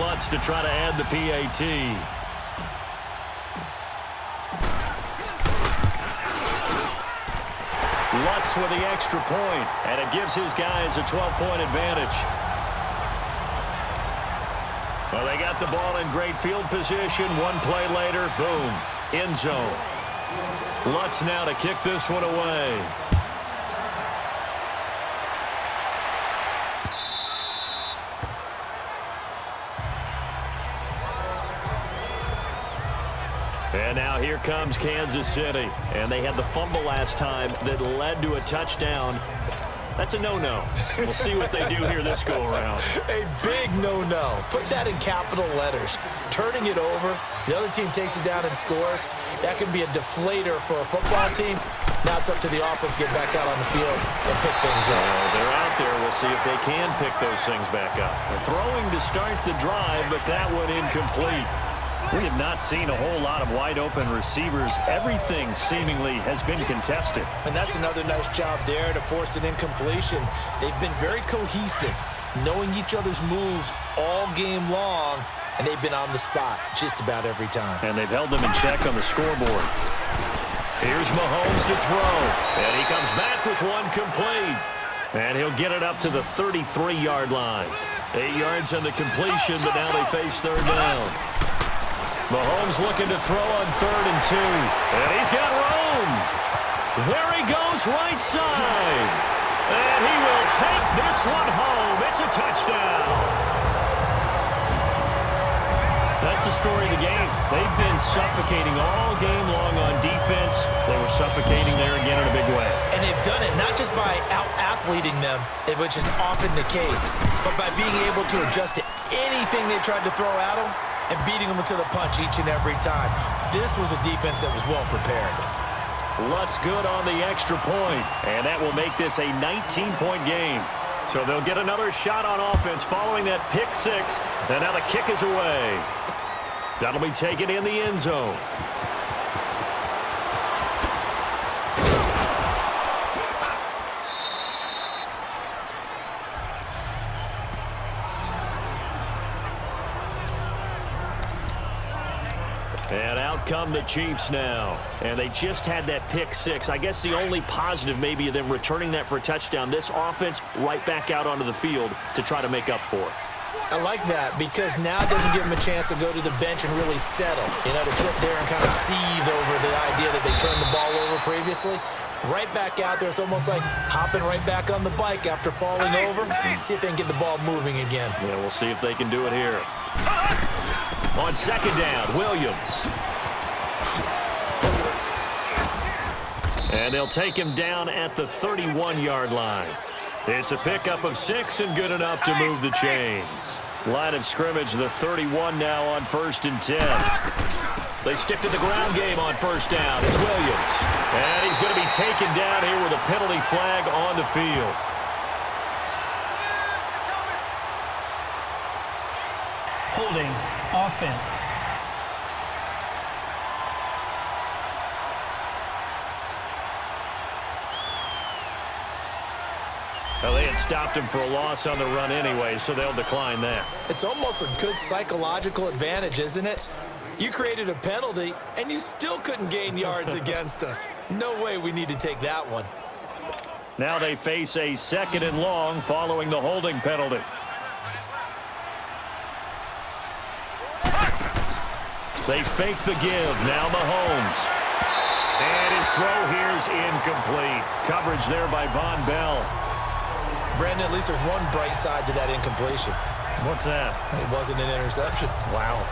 Lutz to try to add the PAT. Lutz with the extra point, and it gives his guys a 12-point advantage. Well, they got the ball in great field position. One play later, boom, end zone. Lutz now to kick this one away. And now here comes Kansas City. And they had the fumble last time that led to a touchdown. That's a no-no. We'll see what they do here this go-around. A big no-no. Put that in capital letters. Turning it over, the other team takes it down and scores. That can be a deflator for a football team. Now it's up to the offense to get back out on the field and pick things up. They're out there. We'll see if they can pick those things back up. They're throwing to start the drive, but that one incomplete. We have not seen a whole lot of wide-open receivers. Everything seemingly has been contested. And that's another nice job there to force an incompletion. They've been very cohesive, knowing each other's moves all game long, and they've been on the spot just about every time. And they've held them in check on the scoreboard. Here's Mahomes to throw, and he comes back with one complete. And he'll get it up to the 33-yard line. 8 yards on the completion, but now they face third down. Mahomes looking to throw on 3rd and 2. And he's got room. There he goes right side. And he will take this one home. It's a touchdown. That's the story of the game. They've been suffocating all game long on defense. They were suffocating there again in a big way. And they've done it not just by out-athleting them, which is often the case, but by being able to adjust to anything they tried to throw at them and beating them to the punch each and every time. This was a defense that was well prepared. Lutz good on the extra point, and that will make this a 19-point game. So they'll get another shot on offense following that pick six, and now the kick is away. That'll be taken in the end zone. And out come the Chiefs now. And they just had that pick six. I guess the only positive maybe of them returning that for a touchdown. This offense right back out onto the field to try to make up for it. I like that because now it doesn't give them a chance to go to the bench and really settle. You know, to sit there and kind of seethe over the idea that they turned the ball over previously. Right back out there. It's almost like hopping right back on the bike after falling over. See if they can get the ball moving again. Yeah, we'll see if they can do it here. On second down, Williams. And they'll take him down at the 31-yard line. It's a pickup of 6 and good enough to move the chains. Line of scrimmage, the 31 now on 1st and 10. They stick to the ground game on first down. It's Williams. And he's going to be taken down here with a penalty flag on the field. Holding offense. Well, they had stopped him for a loss on the run anyway, so they'll decline that. It's almost a good psychological advantage, isn't it? You created a penalty, and you still couldn't gain yards against us. No way we need to take that one. Now they face a 2nd and long following the holding penalty. They fake the give. Now Mahomes. And his throw here is incomplete. Coverage there by Von Bell. Brandon, at least there's one bright side to that incompletion. What's that? It wasn't an interception. Wow.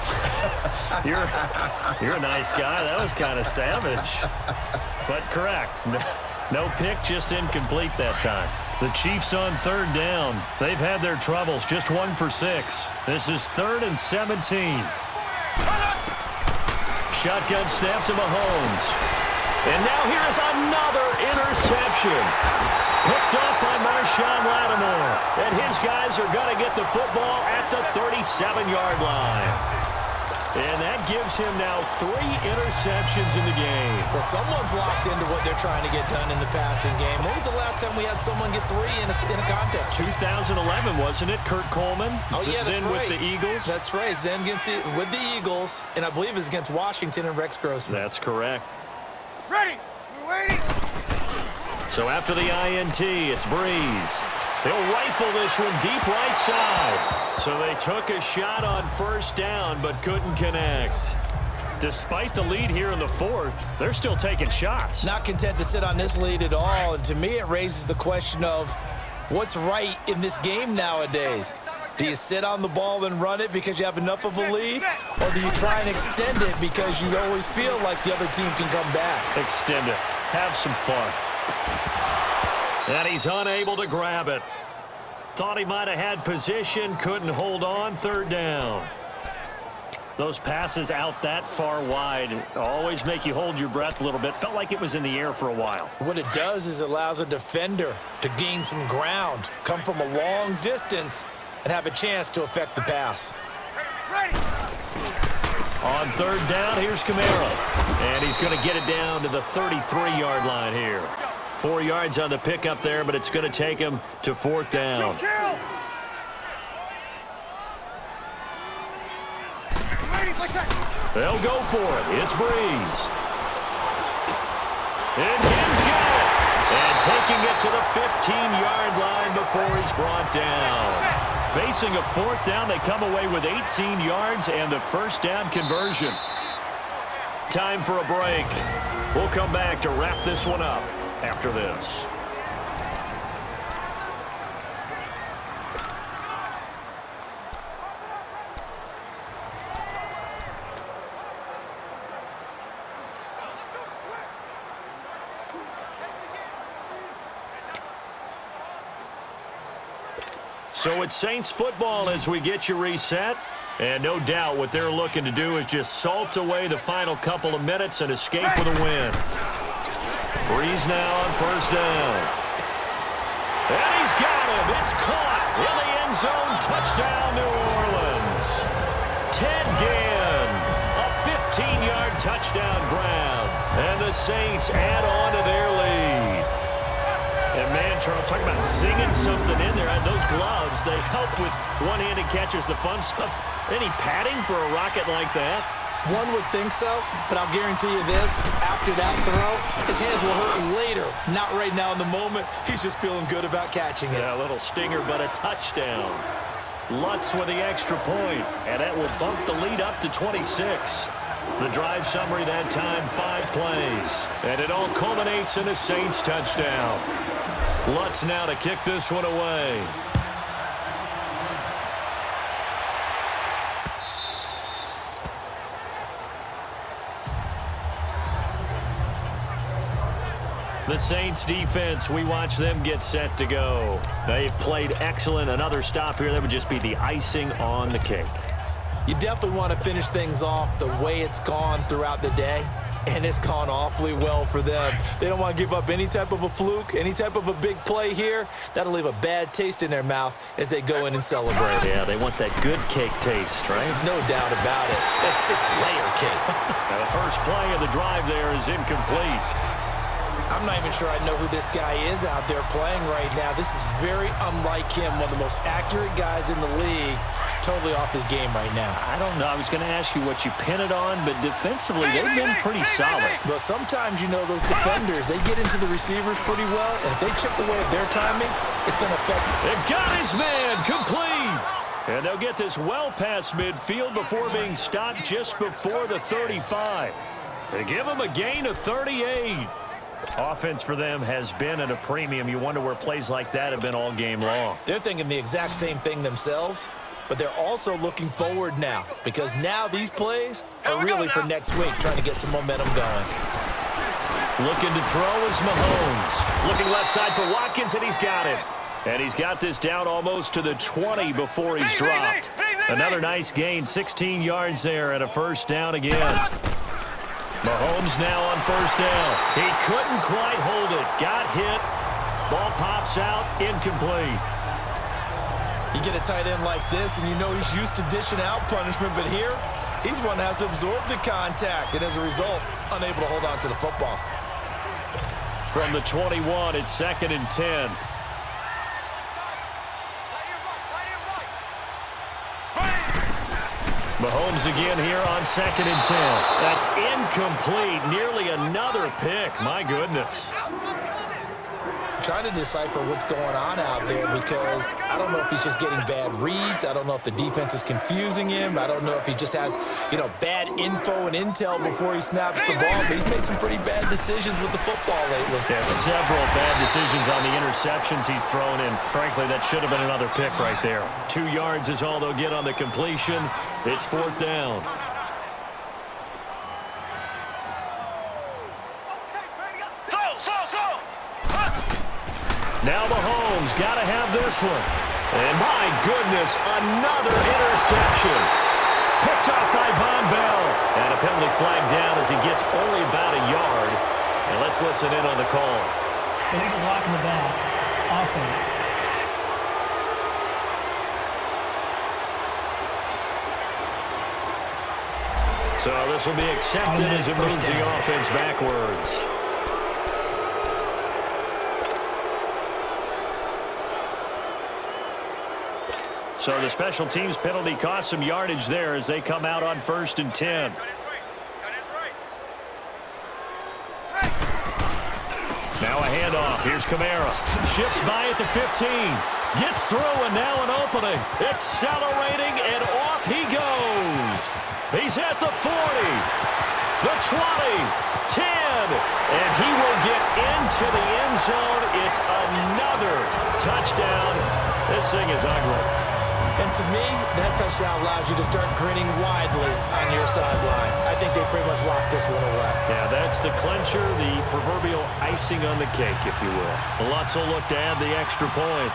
You're a nice guy. That was kind of savage. But correct. No pick, just incomplete that time. The Chiefs on 3rd down. They've had their troubles. Just 1 for 6. This is 3rd and 17. Shotgun snap to Mahomes. And now here is another interception. Picked up by Marshawn Lattimore. And his guys are going to get the football at the 37-yard line. And that gives him now 3 interceptions in the game. Well, someone's locked into what they're trying to get done in the passing game. When was the last time we had someone get 3 in a contest? 2011, wasn't it, Kurt Coleman? Oh, yeah, that's then right. with the Eagles? That's right. It's then with the Eagles, and I believe it's against Washington and Rex Grossman. That's correct. Ready. We're waiting. So after the INT, it's Breeze. He'll rifle this one deep right side. So they took a shot on first down, but couldn't connect. Despite the lead here in the 4th, they're still taking shots. Not content to sit on this lead at all, and to me it raises the question of what's right in this game nowadays. Do you sit on the ball and run it because you have enough of a lead, or do you try and extend it because you always feel like the other team can come back? Extend it. Have some fun. And he's unable to grab it. Thought he might have had position, couldn't hold on, 3rd down. Those passes out that far wide always make you hold your breath a little bit. Felt like it was in the air for a while. What it does is it allows a defender to gain some ground, come from a long distance, and have a chance to affect the pass. Ready. On 3rd down, here's Kamara. And he's going to get it down to the 33-yard line here. 4 yards on the pickup there, but it's going to take him to 4th down. They'll go for it. It's Breeze. And Gibbs got it. And taking it to the 15-yard line before he's brought down. Facing a 4th down, they come away with 18 yards and the first down conversion. Time for a break. We'll come back to wrap this one up after this. So it's Saints football as we get you reset. And no doubt what they're looking to do is just salt away the final couple of minutes and escape with a win. Breeze now on first down. And he's got him. It's caught in the end zone. Touchdown, New Orleans. Ted Ginn, a 15-yard touchdown grab. And the Saints add on to their lead. And, man, Charles, talking about singing something in there. Those gloves, they help with one-handed catches, the fun stuff. Any padding for a rocket like that? One would think so, but I'll guarantee you this. After that throw, his hands will hurt later. Not right now in the moment. He's just feeling good about catching it. Yeah, a little stinger, but a touchdown. Lutz with the extra point, and that will bump the lead up to 26. The drive summary that time, 5 plays. And it all culminates in a Saints touchdown. Lutz now to kick this one away. The Saints defense, we watch them get set to go. They've played excellent. Another stop here, that would just be the icing on the cake. You definitely want to finish things off the way it's gone throughout the day, and it's gone awfully well for them. They don't want to give up any type of a fluke, any type of a big play here. That'll leave a bad taste in their mouth as they go in and celebrate. Yeah, they want that good cake taste, right? No doubt about it. That 6-layer cake. Now the first play of the drive there is incomplete. I'm not even sure I know who this guy is out there playing right now. This is very unlike him, one of the most accurate guys in the league. Totally off his game right now. I don't know. I was going to ask you what you pin it on, but defensively, they've been pretty solid. But sometimes, you know, those defenders, they get into the receivers pretty well, and if they chip away at their timing, it's going to affect them. They've got his man complete. And they'll get this well past midfield before being stopped just before the 35. They give him a gain of 38. Offense for them has been at a premium. You wonder where plays like that have been all game long. They're thinking the exact same thing themselves, but they're also looking forward now because now these plays are really for next week, trying to get some momentum going. Looking to throw is Mahomes. Looking left side for Watkins, and he's got it. And he's got this down almost to the 20 before he's dropped. Another nice gain, 16 yards there and a first down again. Mahomes now on first down. He couldn't quite hold it. Got hit. Ball pops out. Incomplete. You get a tight end like this, and you know he's used to dishing out punishment, but here, He's the one that has to absorb the contact, and as a result, unable to hold on to the football. From the 21, it's 2nd and 10. Mahomes again here on 2nd and 10. That's incomplete. Nearly another pick. My goodness. Trying to decipher what's going on out there because I don't know if he's just getting bad reads. I don't know if the defense is confusing him. I don't know if he just has, bad info and intel before he snaps the ball. But he's made some pretty bad decisions with the football lately. Yeah, several bad decisions on the interceptions he's thrown in. Frankly, that should have been another pick right there. 2 yards is all they'll get on the completion. It's 4th down. Now Mahomes got to have this one. And my goodness, another interception. Picked off by Von Bell. And a penalty flag down as he gets only about a yard. And let's listen in on the call. Illegal block in the back. Offense. So this will be accepted as it moves the offense backwards. So the special teams penalty cost some yardage there as they come out on 1st and 10. Now a handoff. Here's Kamara. Shifts by at the 15. Gets through and now an opening. Accelerating and off he goes. He's at the 40. The 20. 10. And he will get into the end zone. It's another touchdown. This thing is ugly. And to me, that touchdown allows you to start grinning widely on your sideline. I think they pretty much locked this one away. Yeah, that's the clincher, the proverbial icing on the cake, if you will. Lutz will look to add the extra point.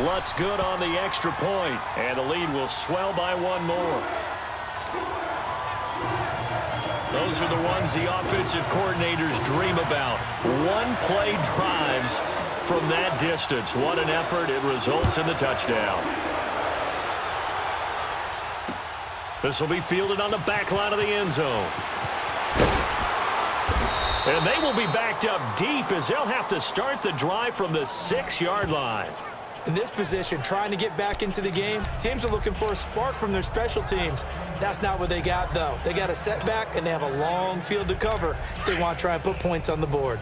Lutz good on the extra point, and the lead will swell by one more. Those are the ones the offensive coordinators dream about. One-play drives from that distance. What an effort. It results in the touchdown. This will be fielded on the back line of the end zone. And they will be backed up deep as they'll have to start the drive from the 6-yard line. In this position, trying to get back into the game, teams are looking for a spark from their special teams. That's not what they got, though. They got a setback, and they have a long field to cover if they want to try and put points on the board.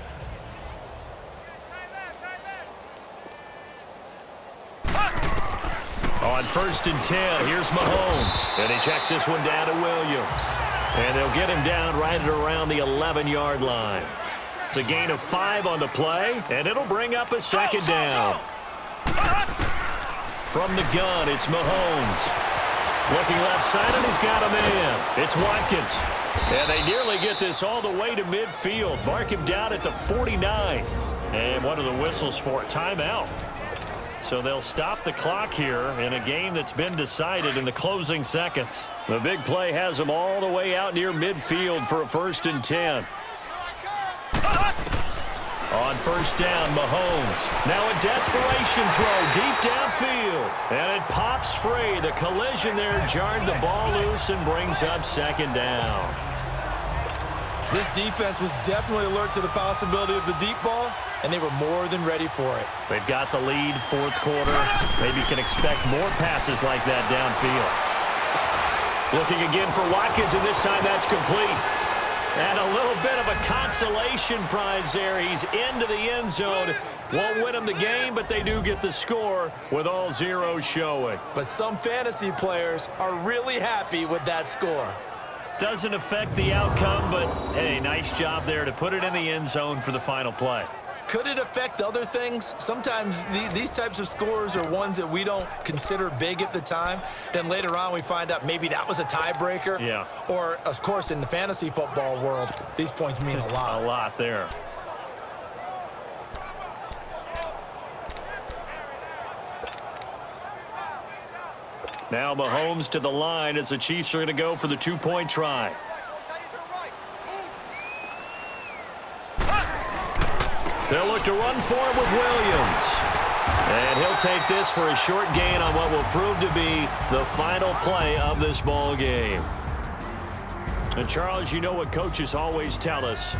On 1st and 10, here's Mahomes. And he checks this one down to Williams. And they'll get him down right at around the 11-yard line. It's a gain of 5 on the play, and it'll bring up a 2nd down. From the gun, it's Mahomes. Looking left side, and he's got a man. It's Watkins. And they nearly get this all the way to midfield. Mark him down at the 49. And what are the whistles for? Timeout. So they'll stop the clock here in a game that's been decided in the closing seconds. The big play has them all the way out near midfield for a 1st and 10. On 1st down, Mahomes. Now a desperation throw deep downfield. And it pops free. The collision there jarred the ball loose and brings up 2nd down. This defense was definitely alert to the possibility of the deep ball, and they were more than ready for it. They've got the lead, 4th quarter. Maybe can expect more passes like that downfield. Looking again for Watkins, and this time that's complete. And a little bit of a consolation prize there. He's into the end zone. Won't win them the game, but they do get the score with all zeros showing. But some fantasy players are really happy with that score. Doesn't affect the outcome, but, hey, nice job there to put it in the end zone for the final play. Could it affect other things? Sometimes these types of scores are ones that we don't consider big at the time. Then later on we find out maybe that was a tiebreaker. Yeah. Or, of course, in the fantasy football world, these points mean a lot. A lot there. Now Mahomes to the line as the Chiefs are going to go for the 2-point try. They'll look to run for it with Williams. And he'll take this for a short gain on what will prove to be the final play of this ball game. And, Charles, you know what coaches always tell us.